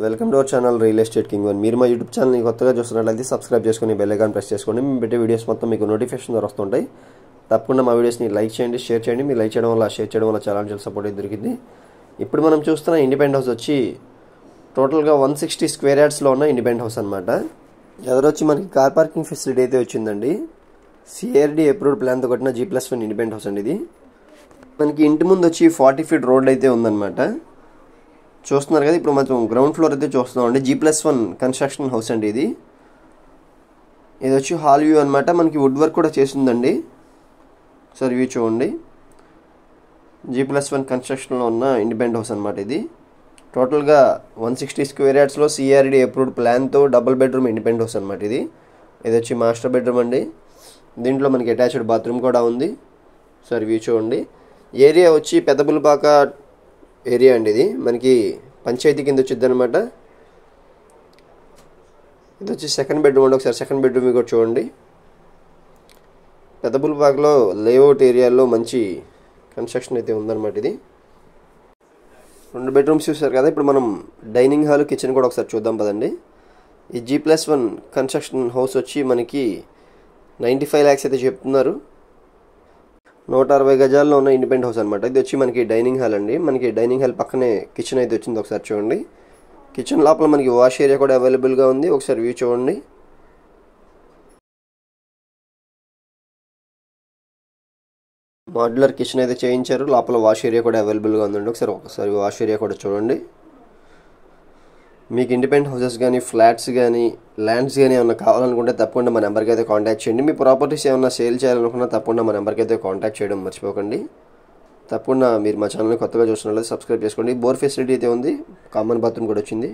Welcome to our channel real estate king one. మీరు మా YouTube ఛానల్ని కొత్తగా చూస్తున్నట్లయితే సబ్స్క్రైబ్ చేసుకుని బెల్ ఐకాన్ ప్రెస్ చేసుకోండి. మేము పెట్టే వీడియోస్ మొత్తం మీకు నోటిఫికేషన్ ద్వారా వస్తుంటాయి. తప్పకుండా మా వీడియోస్ని లైక్ చేయండి, షేర్ చేయండి. మీరు లైక్ చేయడం వల్ల, షేర్ చేయడం వల్ల చాలా సపోర్ట్ అయితే దొరికింది. ఇప్పుడు మనం చూస్తున్న ఇండిపెండెంట్ హౌస్ వచ్చి టోటల్గా 160 స్క్వేర్ యార్డ్స్లో ఉన్న ఇండిపెండెంట్ హౌస్ అనమాట. ఎదురొచ్చి మనకి కార్ పార్కింగ్ ఫెసిలిటీ అయితే వచ్చిందండి. సిఆర్డి అప్రూవ్డ్ ప్లాన్తో కట్టిన G+1 ఇండిపెండెంట్ హౌస్ అండి. ఇది మనకి ఇంటి ముందు వచ్చి 40 ఫీట్ రోడ్ అయితే ఉందన్నమాట. చూస్తున్నారు కదా, ఇప్పుడు మనం గ్రౌండ్ ఫ్లోర్ అయితే చూస్తున్నాం అండి. G+1 కన్స్ట్రక్షన్ హౌస్ అండి. ఇది వచ్చి హాల్ వ్యూ అనమాట. మనకి వుడ్ వర్క్ కూడా చేసిందండి. ఒకసారి వ్యూ చూడండి. G+1 కన్స్ట్రక్షన్లో ఉన్న ఇండిపెండెంట్ హౌస్ అనమాట. ఇది టోటల్గా 160 స్క్వేర్ యార్డ్స్లో సిఆర్డి అప్రూవ్డ్ ప్లాన్తో డబుల్ బెడ్రూమ్ ఇండిపెండెంట్ హౌస్ అనమాట. ఇది వచ్చి మాస్టర్ బెడ్రూమ్ అండి. దీంట్లో మనకి అటాచ్డ్ బాత్రూమ్ కూడా ఉంది. ఒకసారి వ్యూ చూడండి. ఏరియా వచ్చి పెద్దపులపాక ఏరియా అండి. ఇది మనకి పంచాయతీ కింద వచ్చింది అనమాట. ఇది వచ్చి సెకండ్ బెడ్రూమ్ అండి. ఒకసారి సెకండ్ బెడ్రూమ్ కూడా చూడండి. పెద్దపులపాకలో లేఅవుట్ ఏరియాలో మంచి కన్స్ట్రక్షన్ అయితే ఉందన్నమాట. ఇది 2 బెడ్రూమ్స్ చూసారు కదా. ఇప్పుడు మనం డైనింగ్ హాల్, కిచెన్ కూడా ఒకసారి చూద్దాం పదండి. ఈ G+1 కన్స్ట్రక్షన్ హౌస్ వచ్చి మనకి 95 lakhs అయితే చెప్తున్నారు. 160 గజాల్లో ఉన్న ఇండిపెండెంట్ హౌస్ అనమాట. ఇది వచ్చి మనకి డైనింగ్ హాల్ అండి. మనకి డైనింగ్ హాల్ పక్కనే కిచెన్ అయితే వచ్చింది. ఒకసారి చూడండి. కిచెన్ లోపల మనకి వాష్ ఏరియా కూడా అవైలబుల్గా ఉంది. ఒకసారి వ్యూ చూడండి. మాడ్యులర్ కిచెన్ అయితే చేయించారు. లోపల వాష్ ఏరియా కూడా అవైలబుల్గా ఉందండి. ఒకసారి వాష్ ఏరియా కూడా చూడండి. మీకు ఇండిపెండెంట్ హౌసెస్ కానీ, ఫ్లాట్స్ కానీ, ల్యాండ్స్ కానీ ఏమైనా కావాలనుకుంటే తప్పకుండా మా నెంబర్కి అయితే కాంటాక్ట్ చేయండి. మీ ప్రాపర్టీస్ ఏమైనా సేల్ చేయాలనుకున్నా తప్పకుండా మా నెంబర్కి అయితే కాంటాక్ట్ చేయడం మర్చిపోకండి. తప్పకుండా మీరు మా ఛానల్ని కొత్తగా చూస్తున్నట్లయితే సబ్స్క్రైబ్ చేసుకోండి. బోర్ ఫెసిలిటీ అయితే ఉంది. కామన్ బాత్రూమ్ కూడా వచ్చింది.